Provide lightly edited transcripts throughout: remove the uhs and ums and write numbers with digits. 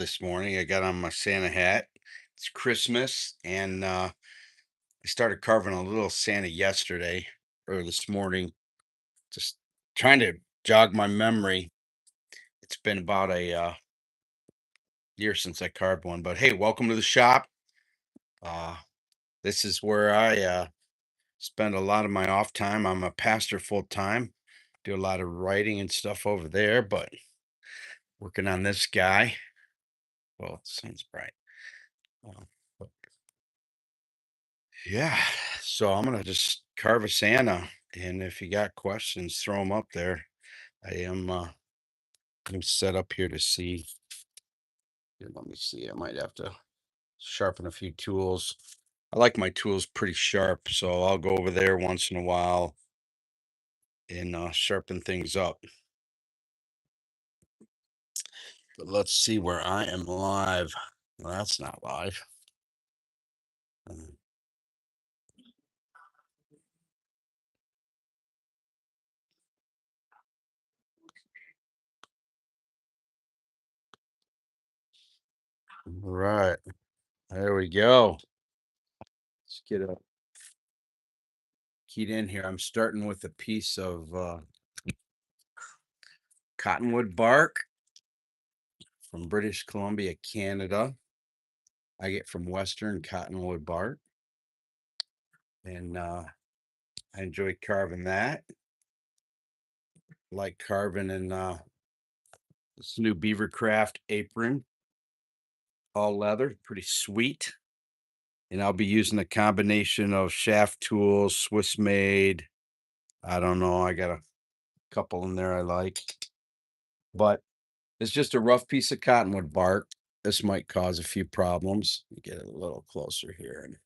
this morning. I got on my Santa hat. It's Christmas, and I started carving a little Santa yesterday or this morning, just trying to jog my memory. It's been about a year since I carved one, but hey, welcome to the shop. Uh, this is where I spend a lot of my off time. I'm a pastor full time, do a lot of writing and stuff over there, but working on this guy. Well, it sounds bright. Um, Yeah. So I'm gonna just carve a Santa, and if you got questions, throw them up there. I am I'm set up here to see. Here, let me see. I might have to sharpen a few tools. I like my tools pretty sharp, so I'll go over there once in a while and sharpen things up. But let's see where I am live. Well, that's not live. Uh, Right. There we go. Let's get a keyed in here. I'm starting with a piece of cottonwood bark from British Columbia, Canada. I get from Western cottonwood bark, and I enjoy carving that. Like carving in this new Beavercraft apron, all leather, pretty sweet. And I'll be using a combination of shaft tools, Swiss made. I don't know. I got a couple in there I like, but it's just a rough piece of cottonwood bark. This might cause a few problems. Let me get it a little closer here and you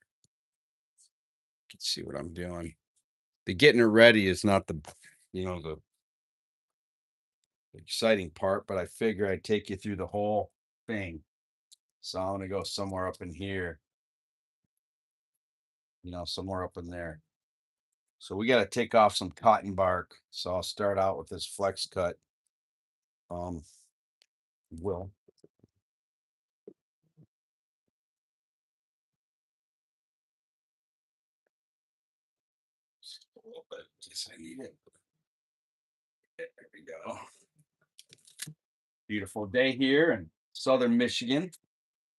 can see what I'm doing. The getting it ready is not the exciting part, but I figure I'd take you through the whole thing. So I'm gonna go somewhere up in here, somewhere up in there. So we got to take off some cotton bark. So I'll start out with this flex cut. Um, will just a little bit. Just I need it. There we go. Beautiful day here in southern Michigan.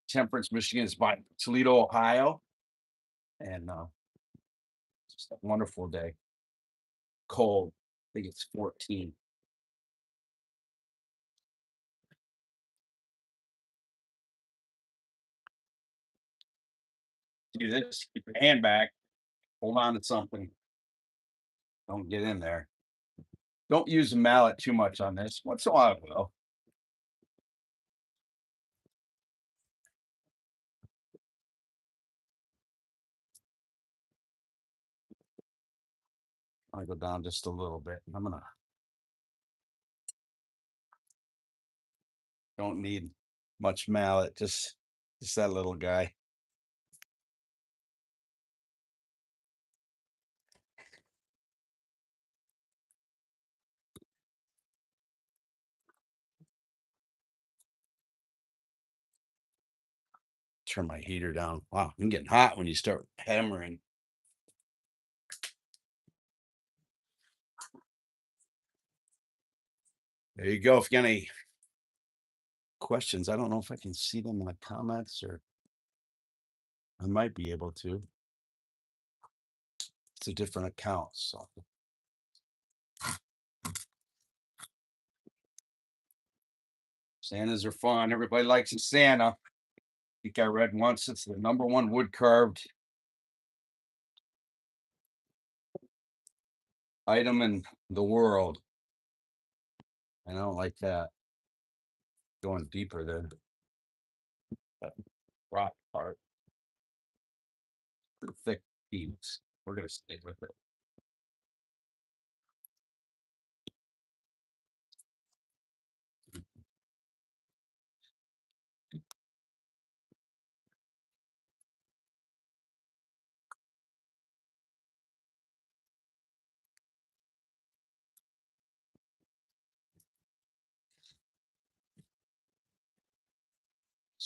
Temperance, Michigan is by Toledo, Ohio, and just a wonderful day. Cold. I think it's 14. Do this. Keep your hand back. Hold on to something. Don't get in there. Don't use the mallet too much on this. Once in a while, I will. I go down just a little bit. I'm gonna don't need much mallet, just that little guy. Turn my heater down. Wow, I'm getting hot when you start hammering. There you go. If you got any questions, I don't know if I can see them in the comments or I might be able to. It's a different account. So Santas are fun. Everybody likes a Santa. I think I read once it's the number one wood carved item in the world. And I don't like that. Going deeper than that rock part. Pretty thick beams. We're gonna stick with it.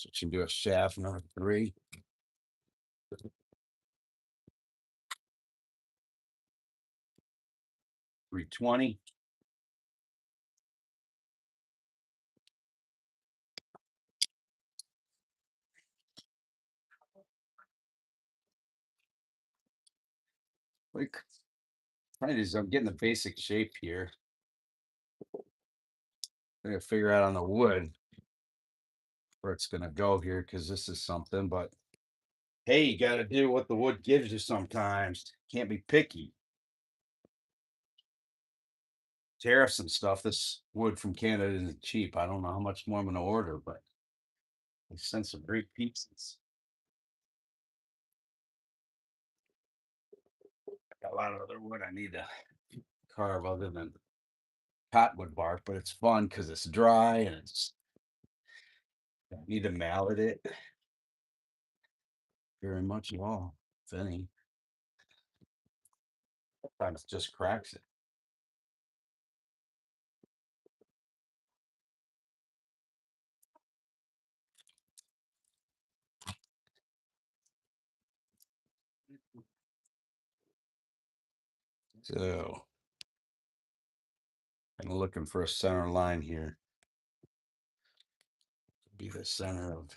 Switching to a shaft number 3. 320. Like, right is I'm getting the basic shape here. I gotta figure out on the wood where it's gonna go here because this is something, but hey, you gotta do what the wood gives you sometimes. Can't be picky. Tariffs and stuff. This wood from Canada isn't cheap. I don't know how much more I'm gonna order, but they sent some great pieces. Got a lot of other wood I need to carve other than cottonwood bark, but it's fun because it's dry and it's I need to mallet it very much at all, if any. Sometimes it just cracks it. So I'm looking for a center line here. Be the center of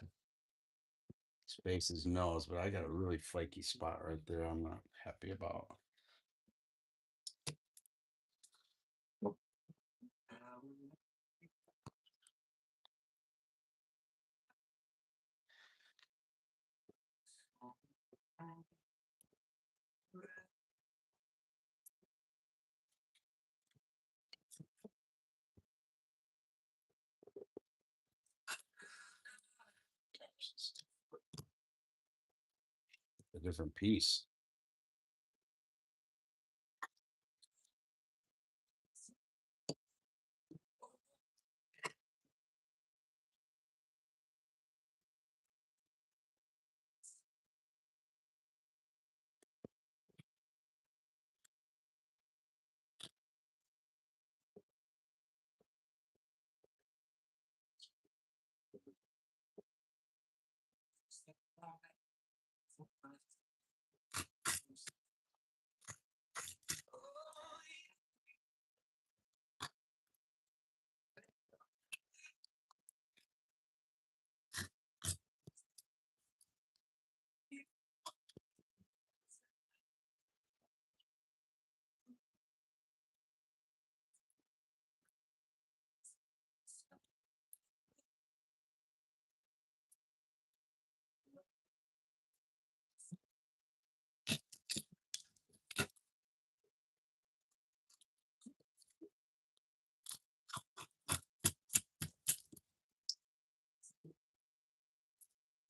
Space's nose, but I got a really flaky spot right there I'm not happy about. A different piece.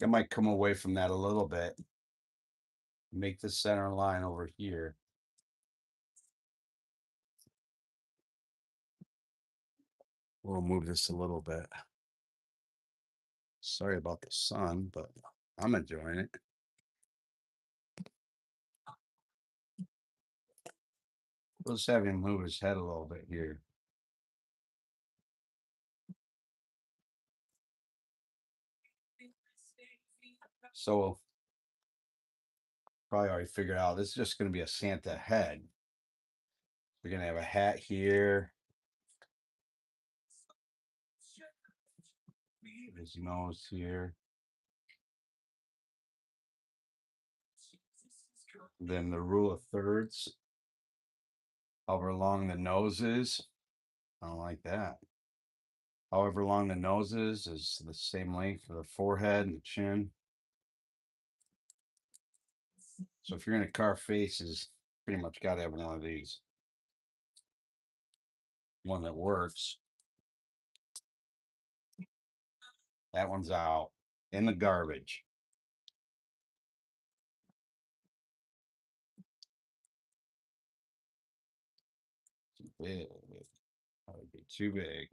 I might come away from that a little bit. Make the center line over here. We'll move this a little bit. Sorry about the sun, but I'm enjoying it. We'll just have him move his head a little bit here. So probably already figured out this is just going to be a Santa head. We're going to have a hat here. His nose here. Then the rule of thirds. However long the nose is. I don't like that. However long the nose is the same length for the forehead and the chin. So if you're going to carve faces, pretty much got to have one of these. One that works. That one's out in the garbage. Too big. That would be too big.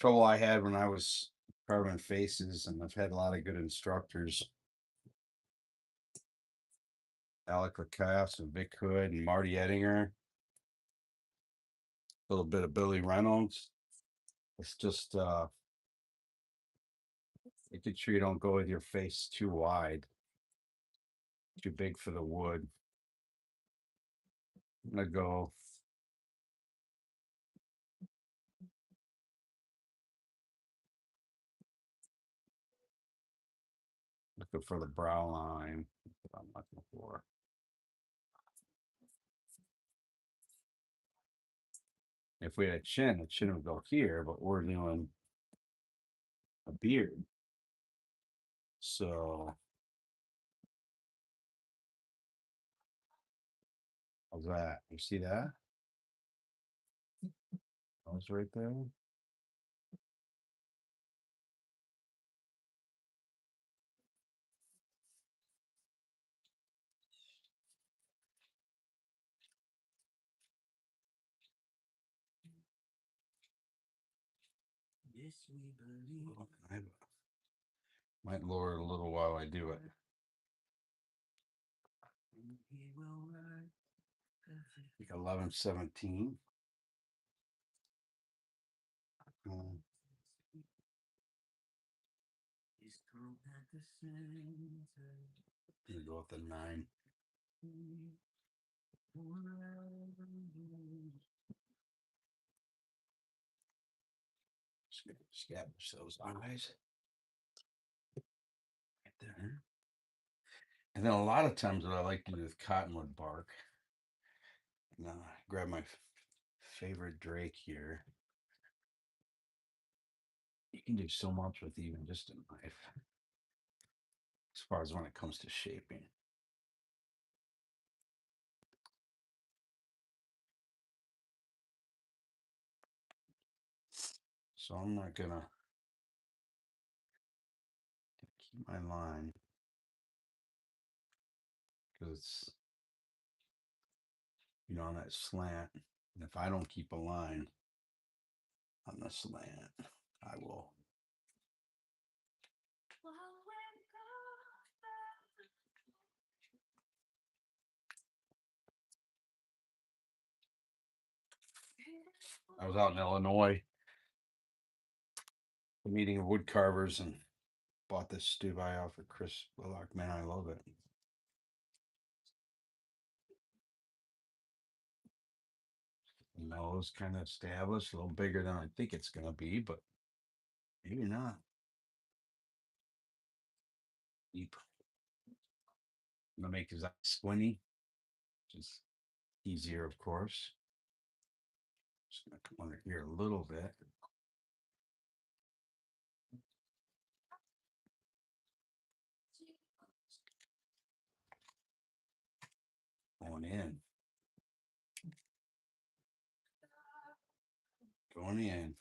Trouble I had when I was carving faces, and I've had a lot of good instructors. Alec Lacasse and Vic Hood and Marty Ettinger. A little bit of Billy Reynolds. It's just Making sure you don't go with your face too wide, too big for the wood. I'm gonna go looking for the brow line. That's what I'm looking for. If we had a chin, the chin would go here, but we're doing a beard. So how's that? You see that? Nose right there. I might lower it a little while I do it. Like 11:17. Um, I'm gonna go with the 9. Establish those eyes right there. And then a lot of times what I like to do with cottonwood bark, and grab my favorite drake here. You can do so much with even just a knife as far as when it comes to shaping. So I'm not gonna keep my line because it's, on that slant. And if I don't keep a line on the slant, I will. I was out in Illinois, a meeting of wood carvers, and bought this stew by off of Chris Willock. Man, I love it. Nose kind of established, a little bigger than I think it's gonna be, but maybe not. Deep. I'm gonna make his eye squinty, which is easier, of course. Just gonna come under here a little bit. Going in. Going in.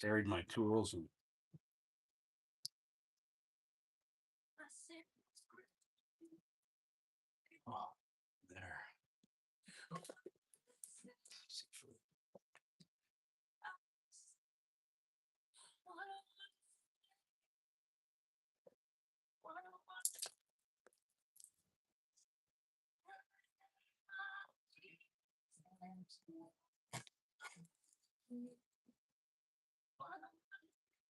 Buried my tools and oh, there.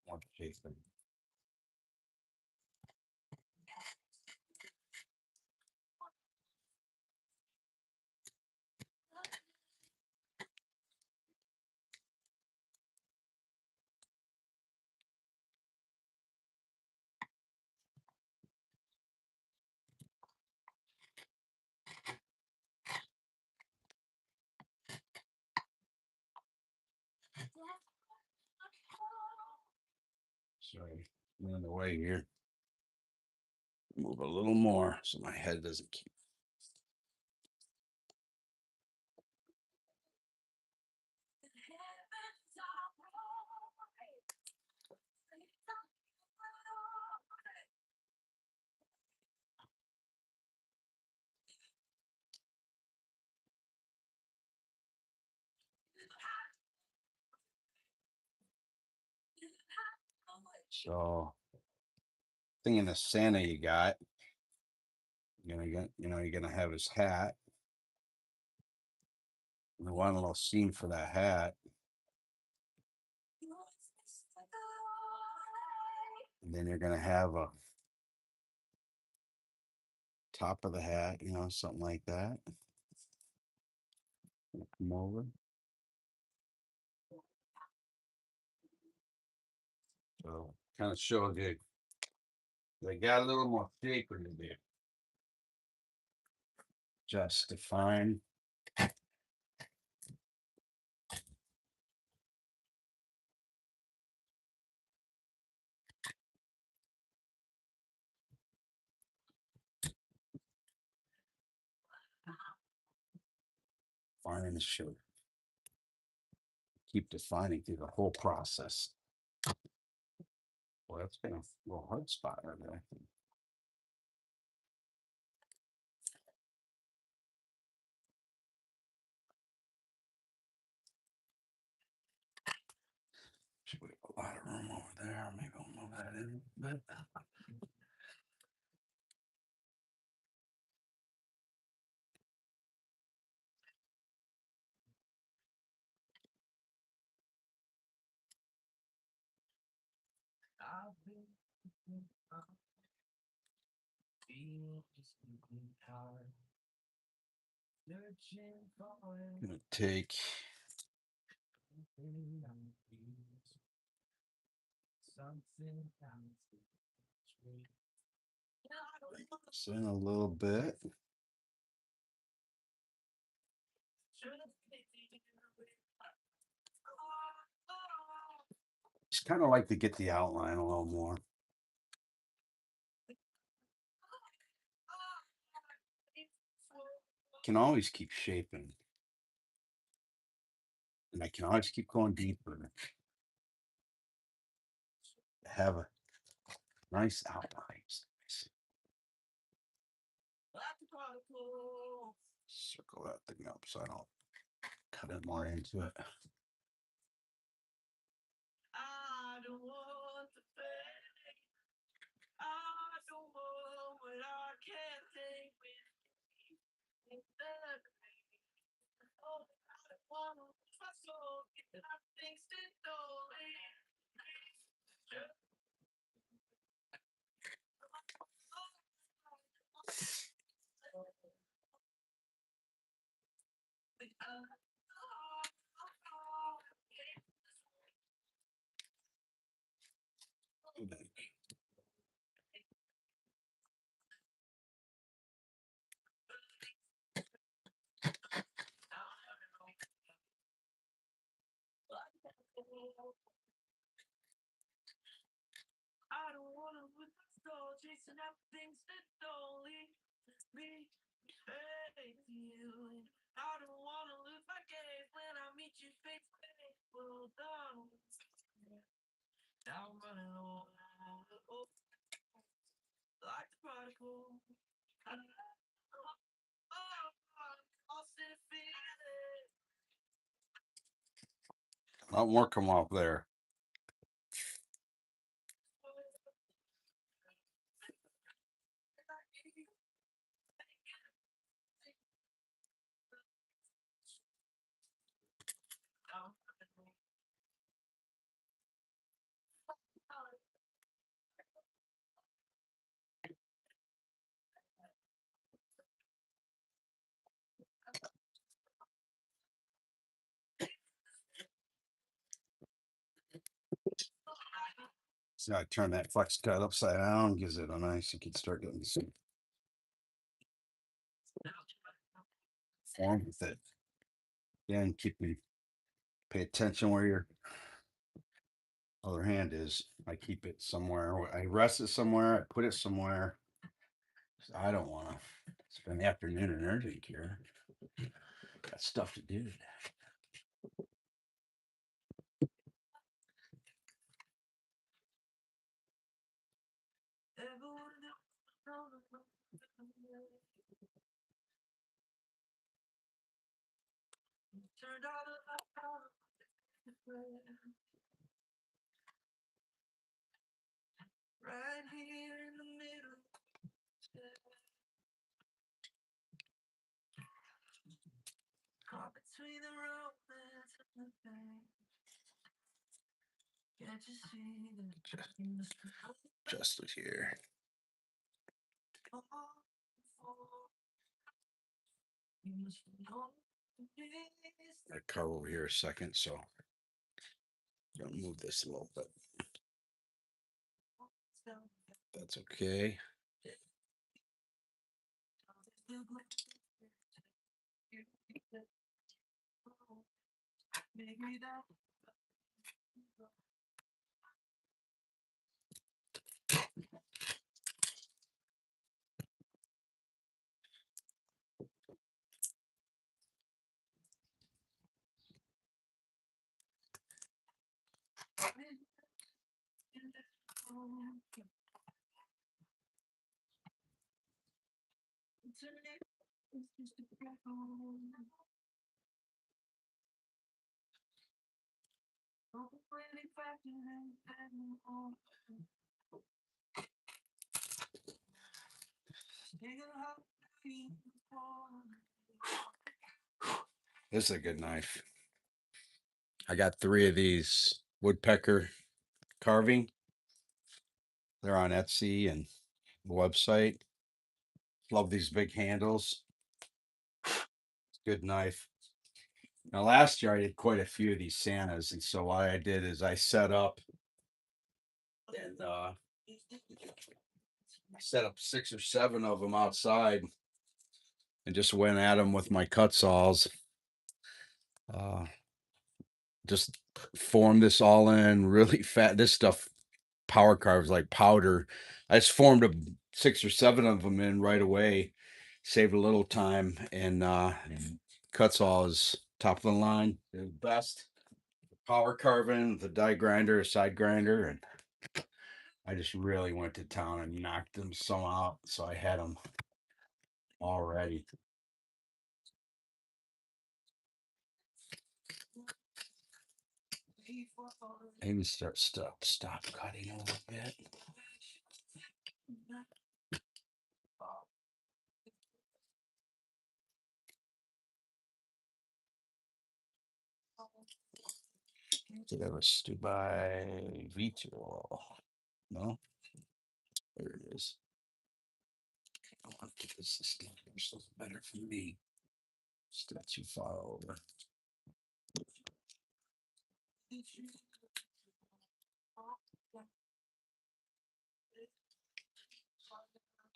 Want to chase them. Sorry, I'm in the way here. Move a little more so my head doesn't keep. So, thing in the Santa you got, you're gonna have his hat. We want a little scene for that hat. And then you're gonna have a top of the hat, something like that. Come over. So kind of show they got a little more shape in there. Just define. Defining the shape. Keep defining through the whole process. Well, that's been a little hard spot right there. Should we have a lot of room over there? Maybe I'll move that in a bit. I'm gonna take this in a little bit. Just kind of like to get the outline a little more. Can always keep shaping. And I can always keep going deeper. Have a nice outline. Circle that thing up so I don't cut it more into it. A lot more come off there. So I turn that flex cut upside down, gives it a nice, you can start getting some form with it. Again, pay attention where your other hand is. I keep it somewhere. I rest it somewhere. I put it somewhere. I don't want to spend the afternoon in urgent care. Got stuff to do today. Just here. I carve over here a second, so I'm gonna move this a little bit. That's okay. This is a good knife. I got 3 of these woodpecker carving. They're on Etsy and the website. Love these big handles. Good knife. Now, last year I did quite a few of these Santas, and so what I did is I set up and set up 6 or 7 of them outside and just went at them with my cut saws. Just formed this all in really fat. This stuff power carves like powder. I just formed 6 or 7 of them in right away. Saved a little time, and cut saw is top of the line. They're the best. Power carving, the die grinder, side grinder, and I just really went to town and knocked them some out, so I had them all ready. Maybe stop cutting a little bit. Did I was to buy Vito? No, there it is. I want to get this so it's better for me. Still too far over.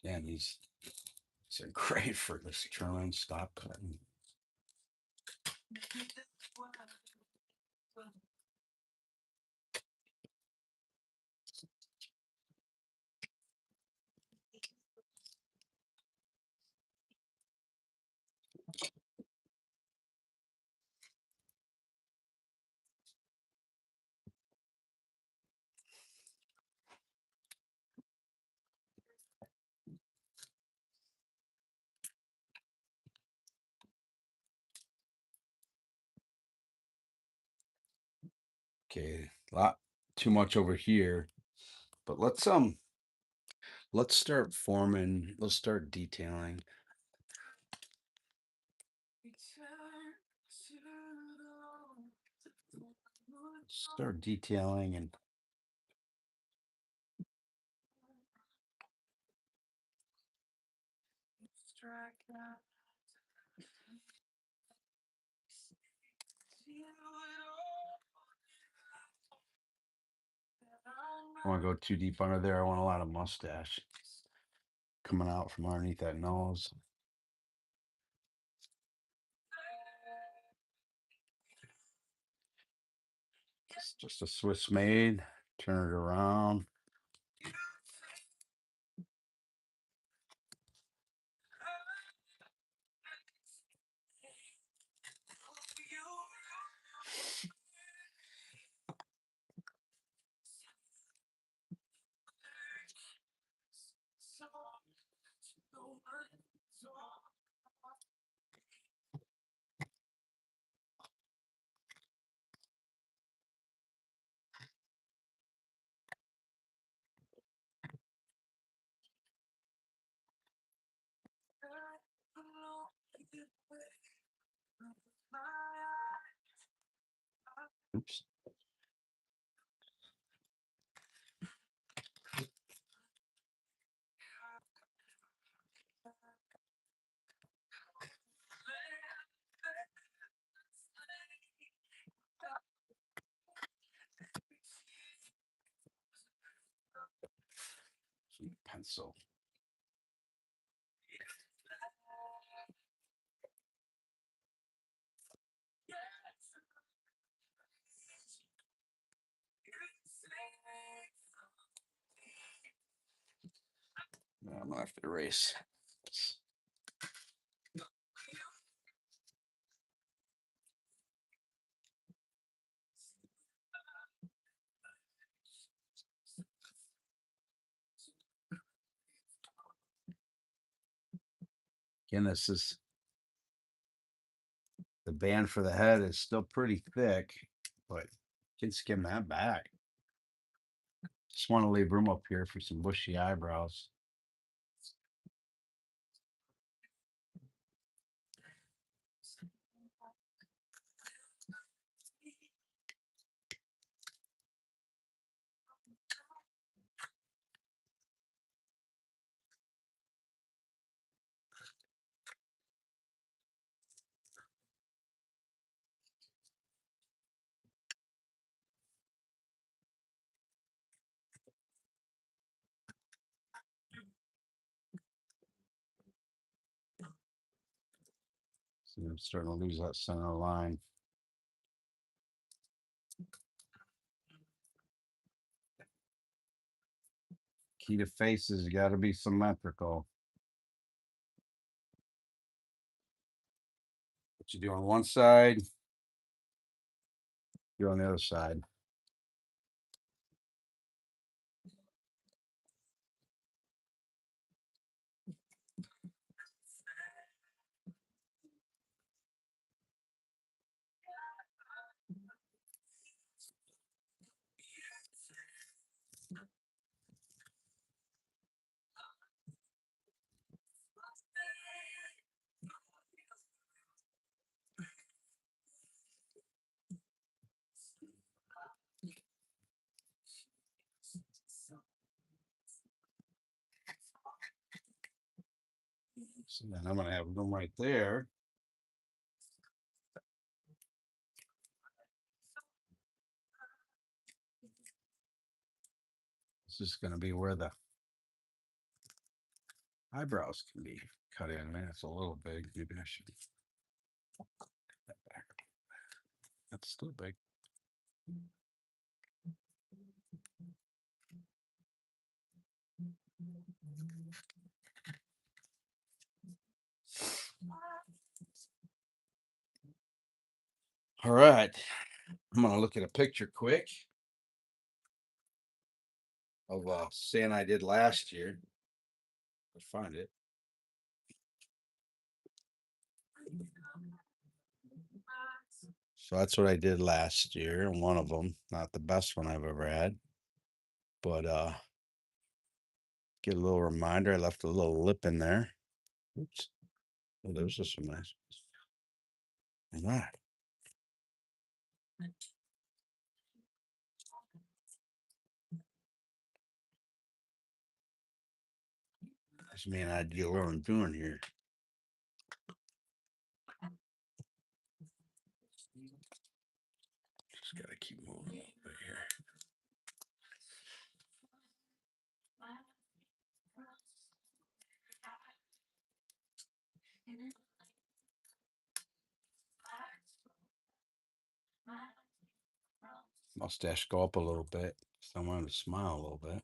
Yeah, these are great for this trimming. Stop cutting. Okay, a lot too much over here, but let's start forming. Let's start detailing. Start detailing and I want to go too deep under there. I want a lot of mustache coming out from underneath that nose. It's just a Swiss made. Turn it around. Oops. So I'm gonna have to erase. Again, this is the band for the head is still pretty thick, but you can skim that back. Just want to leave room up here for some bushy eyebrows. See, I'm starting to lose that center line. Key to faces got to be symmetrical. What you do on one side, do on the other side. So then I'm gonna have room right there. This is gonna be where the eyebrows can be cut in. Man, it's a little big. Maybe I should cut that back. That's still big. All right. I'm gonna look at a picture quick of Santa I did last year. Let's find it. So that's what I did last year, and one of them, not the best one I've ever had, but get a little reminder. I left a little lip in there. Oops. Oh, those are some nice ones. All right. Gives me an idea what I'm doing here. Just gotta keep moving a little bit here. Mustache go up a little bit. So I want to smile a little bit.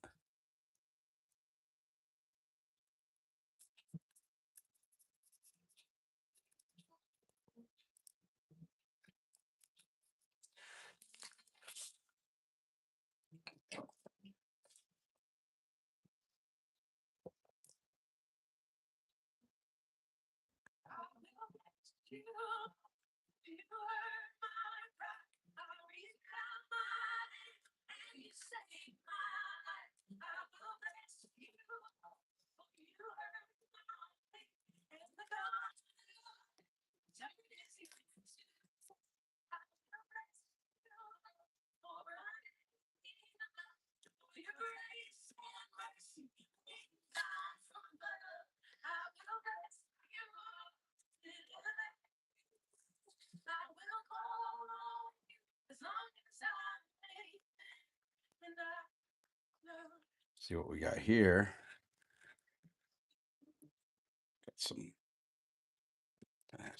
See what we got here.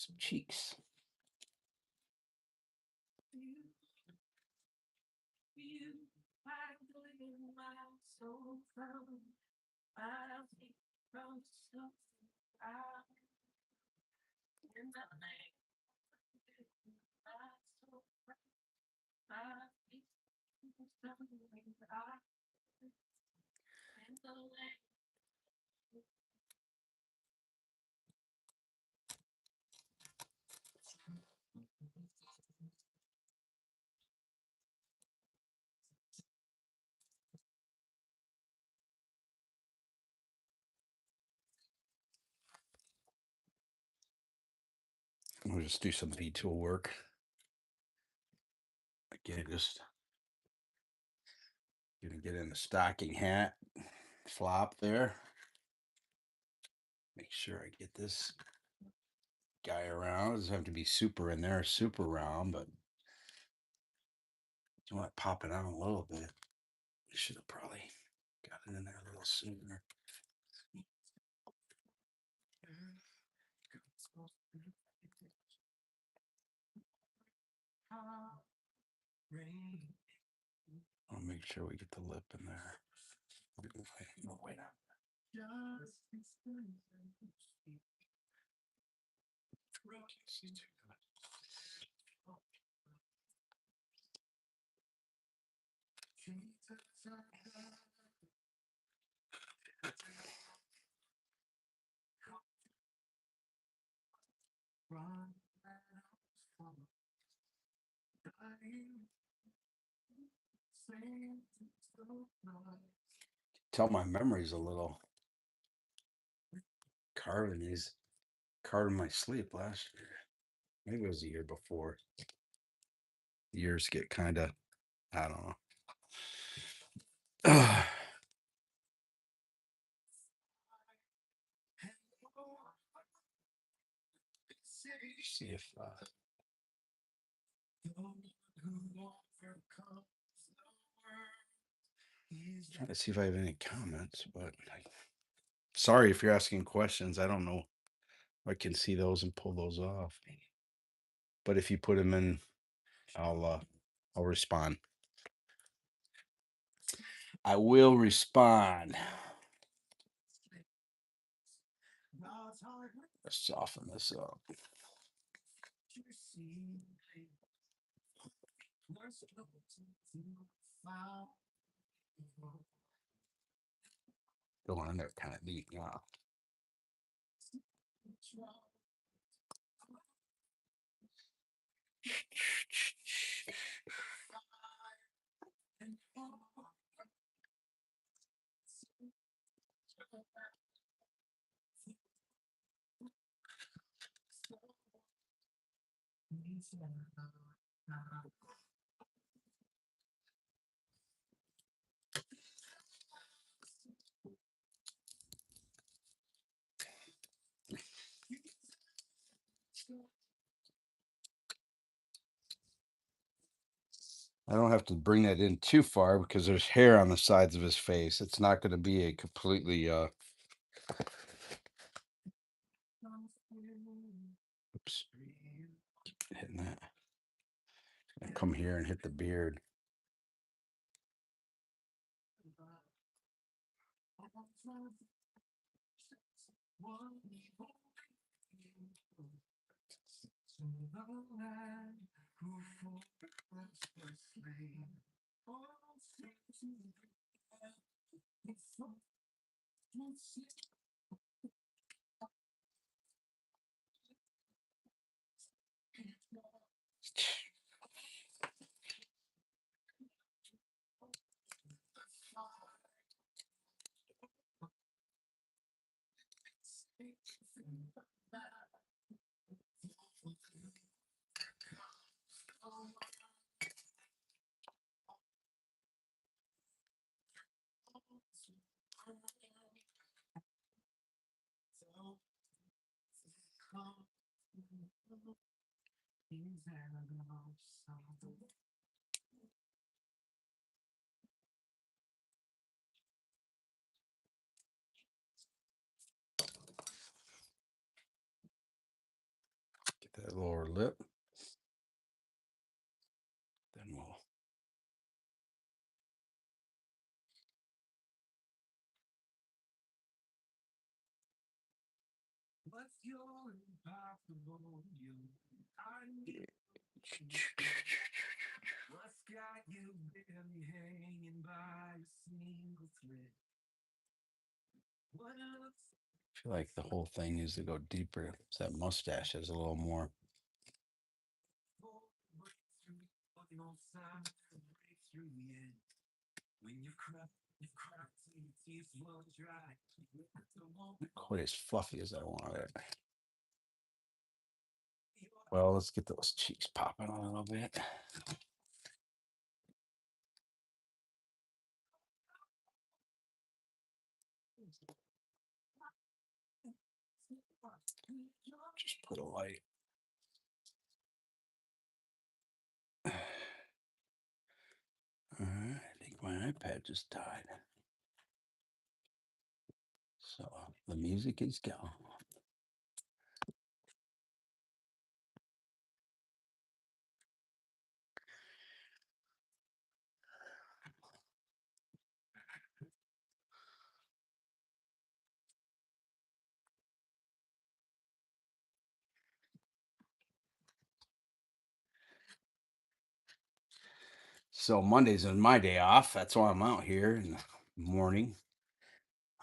some cheeks. We'll just do some V-tool work. Again, just gonna get in the stocking hat flop there. Make sure I get this guy around. It doesn't have to be super in there, super round, but you want it popping out a little bit. Should have probably got it in there a little sooner. I'll make sure we get the lip in there. No, wait. Tell my memory's a little carving these carving my sleep last year. Maybe it was the year before. Years get kind of, I don't know. See if trying to see if I have any comments, but sorry if you're asking questions. I don't know if I can see those and pull those off. But if you put them in, I'll respond. I will respond. Let's soften this up. Going in there kind of neat now. I don't have to bring that in too far because there's hair on the sides of his face. It's not going to be a completely oops, hitting that. I come here and hit the beard. lower lip. Then we'll I feel like the whole thing needs to go deeper. So that mustache has a little more. Quite as fluffy as I want it. Well, let's get those cheeks popping a little bit. Just put a light. All right, I think my iPad just died. So the music is gone. So Mondays is my day off. That's why I'm out here in the morning.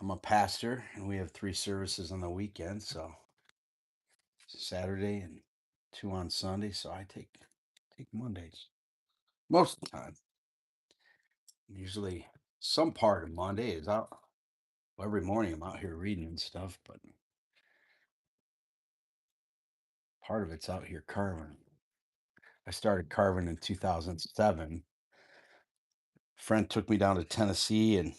I'm a pastor, and we have 3 services on the weekend. So Saturday and 2 on Sunday. So I take Mondays most of the time. Usually, some part of Monday is out. Well, every morning I'm out here reading and stuff, but part of it's out here carving. I started carving in 2007. Friend took me down to Tennessee, and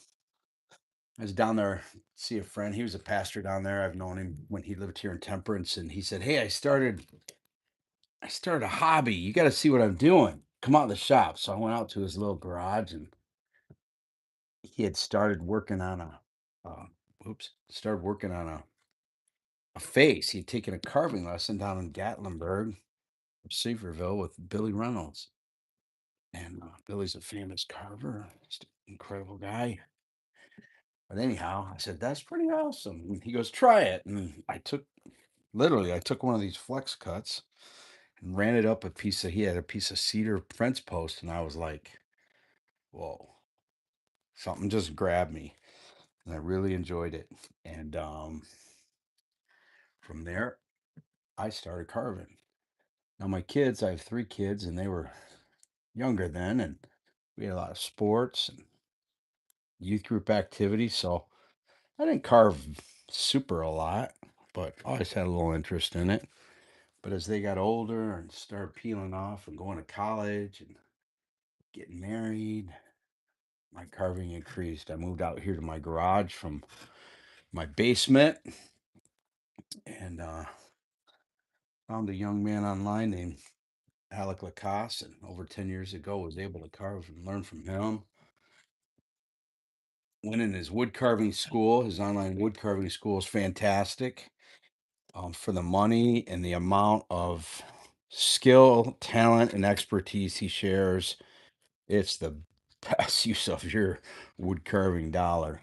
I was down there to see a friend. He was a pastor down there. I've known him when he lived here in Temperance, and he said, "Hey, I started a hobby. You got to see what I'm doing. Come out of the shop." So I went out to his little garage, and he had started working on uh, started working on a face. He'd taken a carving lesson down in Gatlinburg, Seaverville, with Billy Reynolds, and Billy's a famous carver, just an incredible guy. But anyhow, I said, "That's pretty awesome." And he goes, "Try it." And I took one of these flex cuts and ran it up he had a piece of cedar fence post. And I was like, whoa, something just grabbed me. And I really enjoyed it. And from there, I started carving. Now, I have 3 kids, and they were younger then. And we had a lot of sports and youth group activities. So I didn't carve super a lot, but I always had a little interest in it. But as they got older and started peeling off and going to college and getting married, my carving increased. I moved out here to my garage from my basement, and found a young man online named Alec Lacoste, and over 10 years ago was able to carve and learn from him. Went in his wood carving school. His online wood carving school is fantastic, for the money and the amount of skill, talent, and expertise he shares. It's the best use of your wood carving dollar.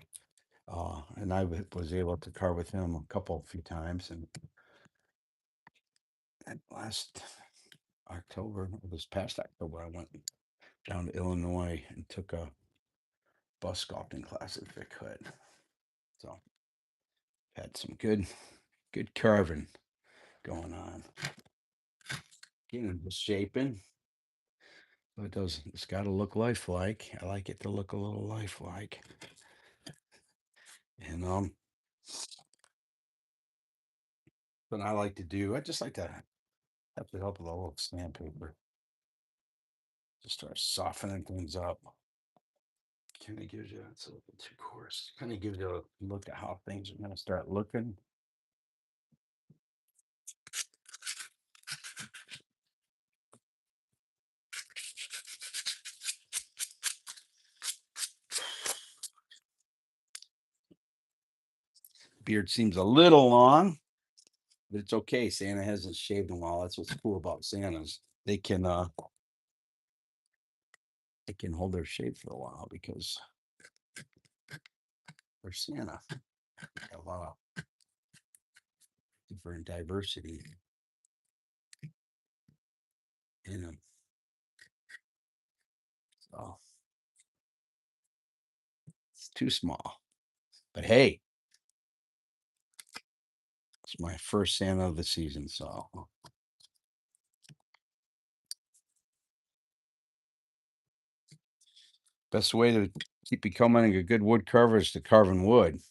And was able to carve with him a few times. And last October, this past October, I went down to Illinois and took a bus sculpting class at Vic Hood. So had some good carving going on. Getting into shaping, but it's got to look lifelike. I like it to look a little lifelike. And what I like to do, I just like to have the help of a little sandpaper. Just start softening things up. Kind of gives you, it's a little too coarse. Kind of gives you a look at how things are going to start looking. Beard seems a little long. But it's okay. Santa hasn't shaved in a while. That's what's cool about Santas. They can hold their shave for a while because they're Santa. Got a lot of different diversity in them. So it's too small. But hey, it's my first Santa of the season, so best way to keep becoming a good wood carver is to carve in wood.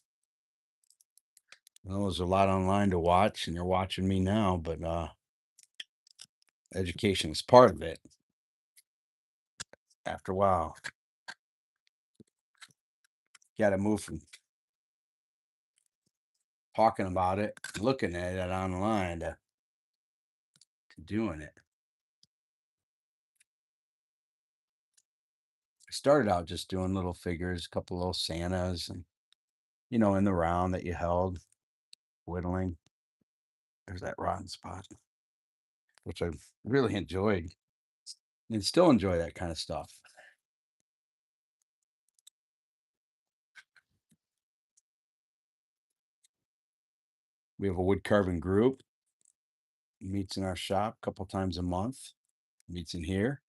I know there's a lot online to watch, and you're watching me now, but education is part of it. After a while, you got to move from talking about it, looking at it online to doing it. I started out just doing little figures, a couple little Santas, and in the round that you held, whittling. There's that rotten spot, which I really enjoyed and still enjoy that kind of stuff. We have a wood carving group, meets in our shop a couple times a month, meets in here.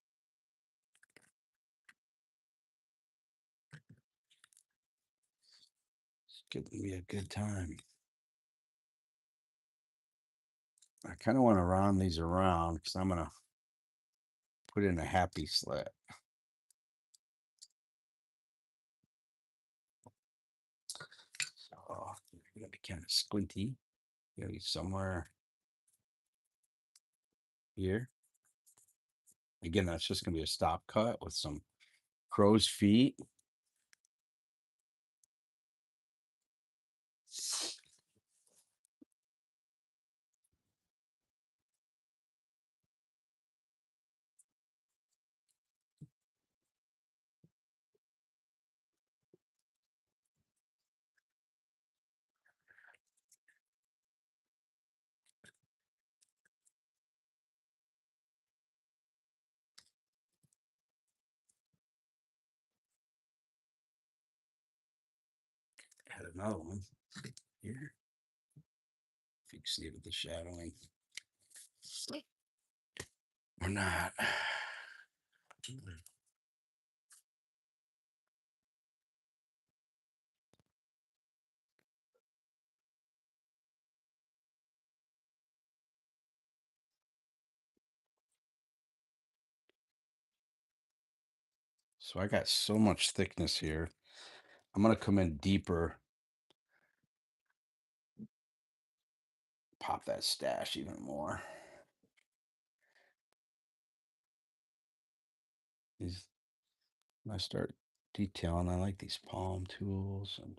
It's going to be a good time. I kind of want to round these around because I'm going to put in a happy slit. So going to be kind of squinty. Got to be somewhere here. Again, that's just going to be a stop cut with some crow's feet. Add another one here. If you can see it with the shadowing or not. So I got so much thickness here. I'm going to come in deeper. Pop that stash even more. These, when I start detailing, I like these palm tools and